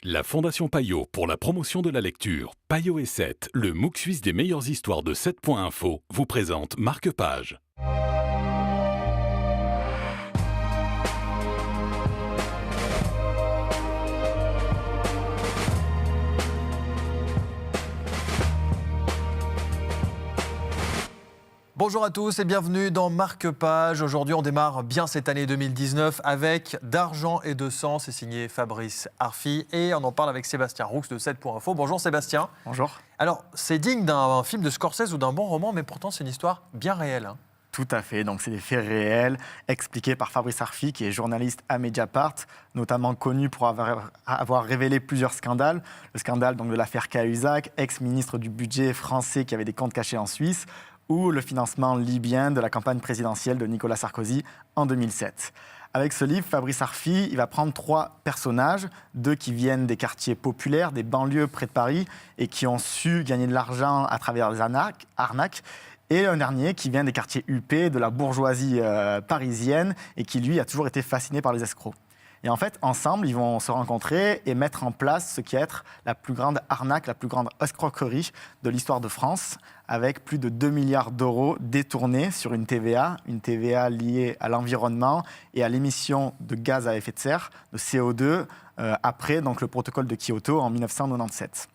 La Fondation Payot pour la promotion de la lecture, Payot et 7, le MOOC suisse des meilleures histoires de 7.info, vous présente Marque-Page. Bonjour à tous et bienvenue dans Marque-Page. Aujourd'hui, on démarre bien cette année 2019 avec D'argent et de sang. C'est signé Fabrice Arfi et on en parle avec Sébastien Roux de 7.info. Bonjour Sébastien. Bonjour. Alors, c'est digne d'un film de Scorsese ou d'un bon roman, mais pourtant c'est une histoire bien réelle. Tout à fait, donc c'est des faits réels expliqués par Fabrice Arfi, qui est journaliste à Mediapart, notamment connu pour avoir révélé plusieurs scandales. Le scandale donc, de l'affaire Cahuzac, ex-ministre du budget français qui avait des comptes cachés en Suisse, ou le financement libyen de la campagne présidentielle de Nicolas Sarkozy en 2007. Avec ce livre, Fabrice Arfi, il va prendre trois personnages, deux qui viennent des quartiers populaires, des banlieues près de Paris, et qui ont su gagner de l'argent à travers les arnaques, et un dernier qui vient des quartiers huppés, de la bourgeoisie parisienne, et qui, lui, a toujours été fasciné par les escrocs. Et en fait, ensemble, ils vont se rencontrer et mettre en place ce qui va être la plus grande arnaque, la plus grande escroquerie de l'histoire de France, avec plus de 2 milliards d'euros détournés sur une TVA liée à l'environnement et à l'émission de gaz à effet de serre, de CO2, après donc, le protocole de Kyoto en 1997.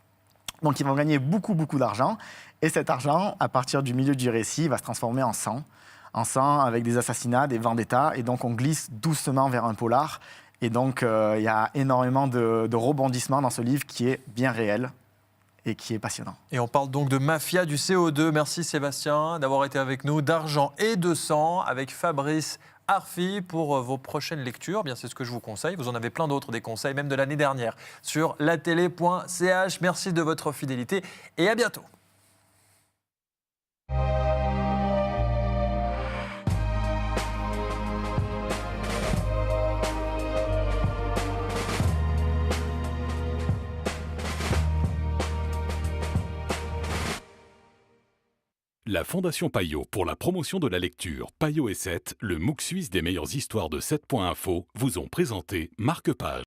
Donc ils vont gagner beaucoup d'argent, et cet argent, à partir du milieu du récit, va se transformer en sang avec des assassinats, des vendettas, et donc on glisse doucement vers un polar. Et donc, il y a énormément de rebondissements dans ce livre qui est bien réel et qui est passionnant. Et on parle donc de mafia du CO2. Merci Sébastien d'avoir été avec nous. D'argent et de sang avec Fabrice Arfi pour vos prochaines lectures. Bien, c'est ce que je vous conseille. Vous en avez plein d'autres, des conseils, même de l'année dernière, sur latélé.ch. Merci de votre fidélité et à bientôt. La Fondation Payot pour la promotion de la lecture, Payot et 7, le MOOC suisse des meilleures histoires de 7.info, vous ont présenté Marque-Page.